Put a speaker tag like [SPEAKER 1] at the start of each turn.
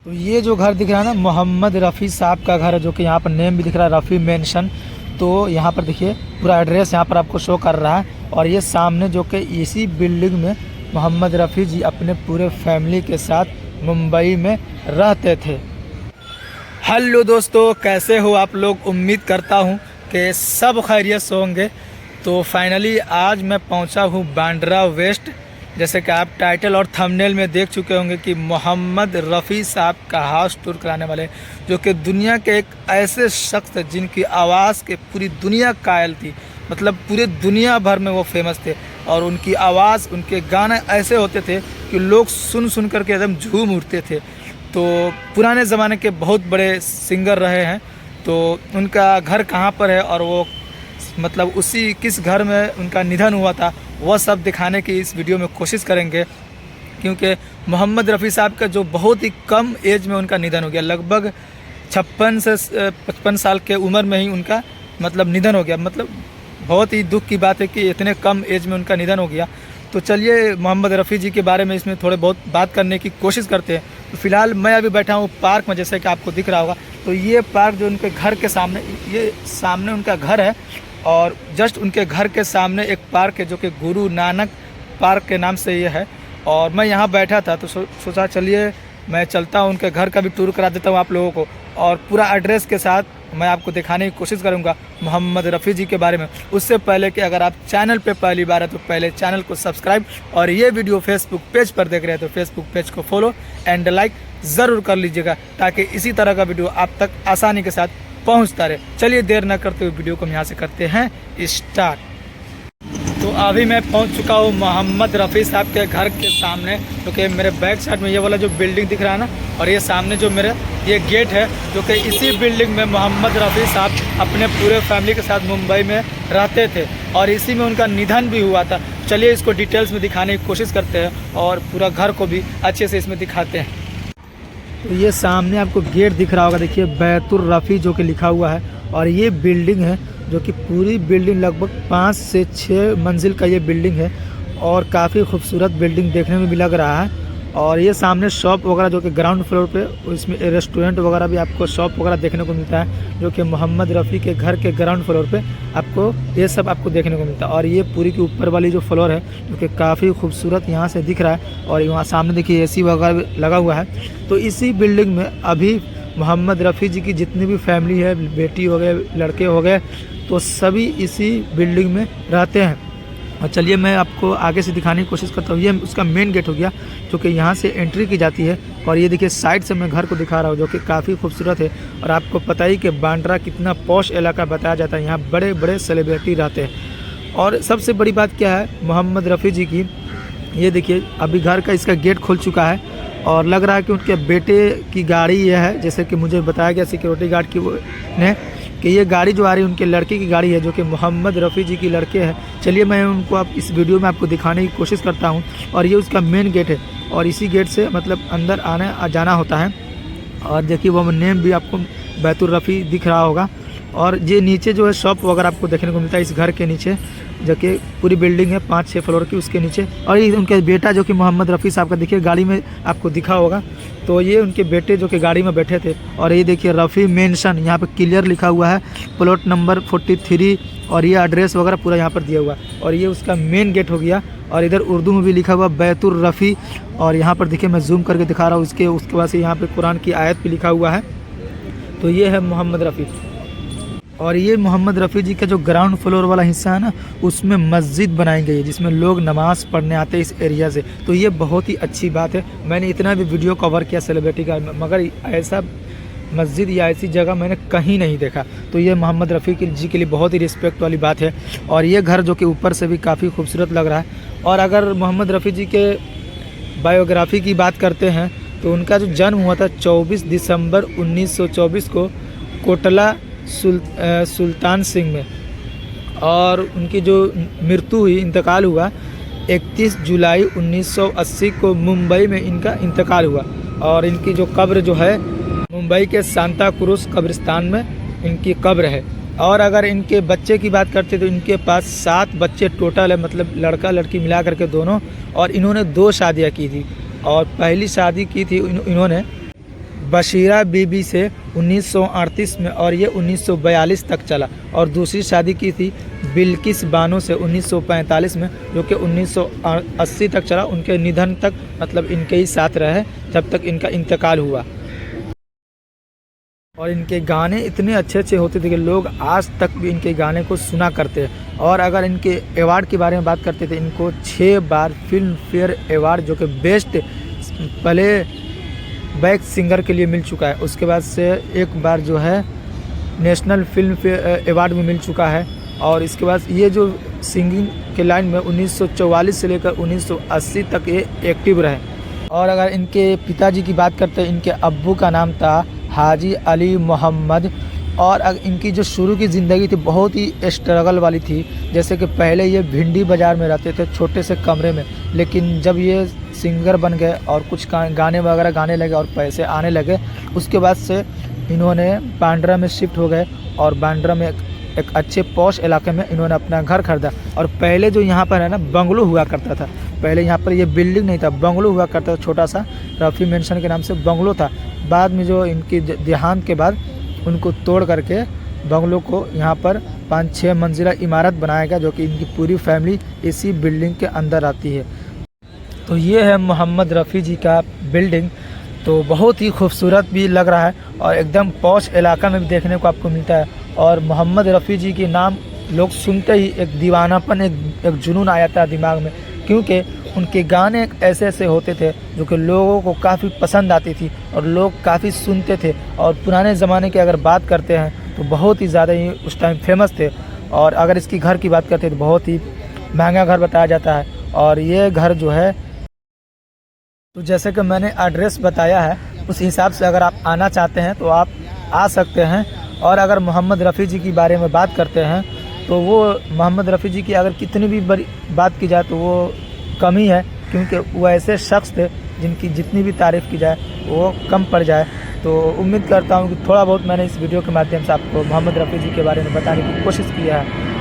[SPEAKER 1] तो ये जो घर दिख रहा है ना, मोहम्मद रफ़ी साहब का घर है, जो कि यहाँ पर नेम भी दिख रहा है रफ़ी मेंशन। तो यहाँ पर देखिए पूरा एड्रेस यहाँ पर आपको शो कर रहा है। और ये सामने जो कि इसी बिल्डिंग में मोहम्मद रफ़ी जी अपने पूरे फैमिली के साथ मुंबई में रहते थे। हेलो दोस्तों, कैसे हो आप लोग? उम्मीद करता हूँ कि सब खैरियत से होंगे। तो फाइनली आज मैं पहुँचा हूँ बांद्रा वेस्ट। जैसे कि आप टाइटल और थंबनेल में देख चुके होंगे कि मोहम्मद रफ़ी साहब का हाउस टूर कराने वाले, जो कि दुनिया के एक ऐसे शख्स जिनकी आवाज़ के पूरी दुनिया कायल थी। मतलब पूरे दुनिया भर में वो फेमस थे और उनकी आवाज़, उनके गाने ऐसे होते थे कि लोग सुन सुन करके एकदम झूम उठते थे। तो पुराने ज़माने के बहुत बड़े सिंगर रहे हैं। तो उनका घर कहाँ पर है और वो मतलब उसी किस घर में उनका निधन हुआ था, वह सब दिखाने की इस वीडियो में कोशिश करेंगे। क्योंकि मोहम्मद रफ़ी साहब का जो बहुत ही कम एज में उनका निधन हो गया, लगभग 56 से 55 साल के उम्र में ही उनका मतलब निधन हो गया। मतलब बहुत ही दुख की बात है कि इतने कम एज में उनका निधन हो गया। तो चलिए मोहम्मद रफ़ी जी के बारे में इसमें थोड़े बहुत बात करने की कोशिश करते हैं। तो फिलहाल मैं अभी बैठा हूँ पार्क में, जैसे कि आपको दिख रहा होगा। तो ये पार्क जो उनके घर के सामने, ये सामने उनका घर है और जस्ट उनके घर के सामने एक पार्क है जो कि गुरु नानक पार्क के नाम से ये है। और मैं यहाँ बैठा था तो सोचा चलिए मैं चलता हूँ, उनके घर का भी टूर करा देता हूँ आप लोगों को, और पूरा एड्रेस के साथ मैं आपको दिखाने की कोशिश करूँगा मोहम्मद रफ़ी जी के बारे में। उससे पहले कि अगर आप चैनल पे पहली बार है तो पहले चैनल को सब्सक्राइब, और ये वीडियो फेसबुक पेज पर देख रहे हैं तो फेसबुक पेज को फॉलो एंड लाइक ज़रूर कर लीजिएगा, ताकि इसी तरह का वीडियो आप तक आसानी के साथ पहुंचता रहे। चलिए देर न करते हुए वीडियो को यहाँ से करते हैं स्टार्ट। तो अभी मैं पहुंच चुका हूँ मोहम्मद रफ़ी साहब के घर के सामने, क्योंकि मेरे बैक साइड में ये वाला जो बिल्डिंग दिख रहा है ना, और ये सामने जो मेरे ये गेट है, जो कि इसी बिल्डिंग में मोहम्मद रफ़ी साहब अपने पूरे फैमिली के साथ मुंबई में रहते थे और इसी में उनका निधन भी हुआ था। चलिए इसको डिटेल्स में दिखाने की कोशिश करते हैं और पूरा घर को भी अच्छे से इसमें दिखाते हैं। तो ये सामने आपको गेट दिख रहा होगा, देखिए बैतुर रफ़ी जो कि लिखा हुआ है। और ये बिल्डिंग है जो कि पूरी बिल्डिंग लगभग 5 से 6 मंजिल का ये बिल्डिंग है और काफ़ी खूबसूरत बिल्डिंग देखने में भी लग रहा है। और ये सामने शॉप वगैरह जो कि ग्राउंड फ्लोर पे, इसमें रेस्टोरेंट वगैरह भी आपको शॉप वगैरह देखने को मिलता है, जो कि मोहम्मद रफ़ी के घर के ग्राउंड फ्लोर पे आपको ये सब आपको देखने को मिलता है। और ये पूरी की ऊपर वाली जो फ्लोर है जो कि काफ़ी खूबसूरत यहाँ से दिख रहा है। और वहाँ सामने देखिए AC वगैरह लगा हुआ है। तो इसी बिल्डिंग में अभी मोहम्मद रफ़ी जी की जितनी भी फैमिली है, बेटी हो गए, लड़के हो गए, तो सभी इसी बिल्डिंग में रहते हैं। और चलिए मैं आपको आगे से दिखाने की कोशिश करता हूँ। ये उसका मेन गेट हो गया जो कि यहाँ से एंट्री की जाती है। और ये देखिए साइड से मैं घर को दिखा रहा हूँ जो कि काफ़ी खूबसूरत है। और आपको पता ही कि बांद्रा कितना पॉश इलाका बताया जाता है, यहाँ बड़े बड़े सेलिब्रिटी रहते हैं। और सबसे बड़ी बात क्या है मोहम्मद रफ़ी जी की, ये देखिए अभी घर का इसका गेट खुल चुका है और लग रहा है कि उनके बेटे की गाड़ी ये है, जैसे कि मुझे बताया गया सिक्योरिटी गार्ड की ने कि ये गाड़ी जो आ रही है उनके लड़के की गाड़ी है, जो कि मोहम्मद रफ़ी जी की लड़के हैं। चलिए मैं उनको आप इस वीडियो में आपको दिखाने की कोशिश करता हूँ। और ये उसका मेन गेट है और इसी गेट से मतलब अंदर आने जाना होता है। और देखिए वो नेम भी आपको बैतुर रफ़ी दिख रहा होगा। और ये नीचे जो है शॉप वगैरह आपको देखने को मिलता है इस घर के नीचे, जो कि पूरी बिल्डिंग है 5-6 फ्लोर की, उसके नीचे। और ये उनके बेटा जो कि मोहम्मद रफ़ी साहब का देखिए गाड़ी में आपको दिखा होगा, तो ये उनके बेटे जो कि गाड़ी में बैठे थे। और ये देखिए रफ़ी मेंशन यहाँ पे क्लियर लिखा हुआ है, प्लॉट नंबर 43, और ये एड्रेस वगैरह पूरा यहाँ पर दिया हुआ है। और ये उसका मेन गेट हो गया। और इधर उर्दू में भी लिखा हुआ बैतुर रफ़ी। और यहाँ पर देखिए मैं जूम करके दिखा रहा हूँ, उसके बाद से यहाँ पर कुरान की आयत भी लिखा हुआ है। तो ये है मोहम्मद रफ़ी। और ये मोहम्मद रफ़ी जी का जो ग्राउंड फ्लोर वाला हिस्सा है ना, उसमें मस्जिद बनाई गई है जिसमें लोग नमाज़ पढ़ने आते हैं इस एरिया से। तो ये बहुत ही अच्छी बात है। मैंने इतना भी वीडियो कवर किया सेलिब्रिटी का, मगर ऐसा मस्जिद या ऐसी जगह मैंने कहीं नहीं देखा। तो ये मोहम्मद रफ़ी जी के लिए बहुत ही रिस्पेक्ट वाली बात है। और ये घर जो कि ऊपर से भी काफ़ी खूबसूरत लग रहा है। और अगर मोहम्मद रफ़ी जी के बायोग्राफ़ी की बात करते हैं तो उनका जो जन्म हुआ था 24 दिसंबर 1924 को कोटला सुल्तान सिंह में, और उनकी जो मृत्यु हुई, इंतकाल हुआ 31 जुलाई 1980 को मुंबई में इनका इंतकाल हुआ। और इनकी जो कब्र जो है मुंबई के सांता क्रूज कब्रिस्तान में इनकी कब्र है। और अगर इनके बच्चे की बात करते तो इनके पास 7 बच्चे टोटल है, मतलब लड़का लड़की मिला करके दोनों। और इन्होंने 2 शादियाँ की थी। और पहली शादी की थी इन्होंने बशीरा बीबी से 1938 में और ये 1942 तक चला। और दूसरी शादी की थी बिल्किस बानो से 1945 में, जो कि 1980 तक चला, उनके निधन तक, मतलब इनके ही साथ रहे जब तक इनका इंतकाल हुआ। और इनके गाने इतने अच्छे अच्छे होते थे कि लोग आज तक भी इनके गाने को सुना करते हैं। और अगर इनके अवार्ड के बारे में बात करते थे, इनको 6 बार फिल्म फेयर अवार्ड जो कि बेस्ट पहले बैक सिंगर के लिए मिल चुका है, उसके बाद से एक बार जो है नेशनल फिल्म फेयर अवार्ड भी मिल चुका है। और इसके बाद ये जो सिंगिंग के लाइन में 1944 से लेकर 1980 तक ये एक्टिव रहे। और अगर इनके पिताजी की बात करते हैं, इनके अब्बू का नाम था हाजी अली मोहम्मद। और इनकी जो शुरू की ज़िंदगी थी बहुत ही स्ट्रगल वाली थी। जैसे कि पहले ये भिंडी बाज़ार में रहते थे छोटे से कमरे में, लेकिन जब ये सिंगर बन गए और कुछ गाने वगैरह गाने लगे और पैसे आने लगे, उसके बाद से इन्होंने बांद्रा में शिफ्ट हो गए। और बांद्रा में एक अच्छे पॉश इलाके में इन्होंने अपना घर खरीदा। और पहले जो यहाँ पर है ना बंगलो हुआ करता था, पहले यहाँ पर ये बिल्डिंग नहीं था, बंगलो हुआ करता था, छोटा सा रफ़ी मेंशन के नाम से बंगलो था। बाद में जो इनकी देहांत के बाद उनको तोड़ करके बंगलो को यहाँ पर 5-6 मंजिला इमारत बनाया गया, जो कि इनकी पूरी फैमिली इसी बिल्डिंग के अंदर आती है। तो ये है मोहम्मद रफ़ी जी का बिल्डिंग। तो बहुत ही खूबसूरत भी लग रहा है और एकदम पॉश इलाका में भी देखने को आपको मिलता है। और मोहम्मद रफ़ी जी के नाम लोग सुनते ही एक दीवानापन, एक जुनून आ जाता है दिमाग में, क्योंकि उनके गाने ऐसे ऐसे होते थे जो कि लोगों को काफ़ी पसंद आती थी और लोग काफ़ी सुनते थे। और पुराने ज़माने की अगर बात करते हैं तो बहुत ही ज़्यादा ही उस टाइम फेमस थे। और अगर इसकी घर की बात करते हैं तो बहुत ही महंगा घर बताया जाता है। और ये घर जो है, तो जैसे कि मैंने एड्रेस बताया है उस हिसाब से अगर आप आना चाहते हैं तो आप आ सकते हैं। और अगर मोहम्मद रफ़ी जी के बारे में बात करते हैं तो वो मोहम्मद रफ़ी जी की अगर कितनी भी बड़ी बात की जाए तो वो कम ही है, क्योंकि वो ऐसे शख्स थे जिनकी जितनी भी तारीफ़ की जाए वो कम पड़ जाए। तो उम्मीद करता हूँ कि थोड़ा बहुत मैंने इस वीडियो के माध्यम से आपको मोहम्मद रफ़ी जी के बारे में बताने की कोशिश किया है।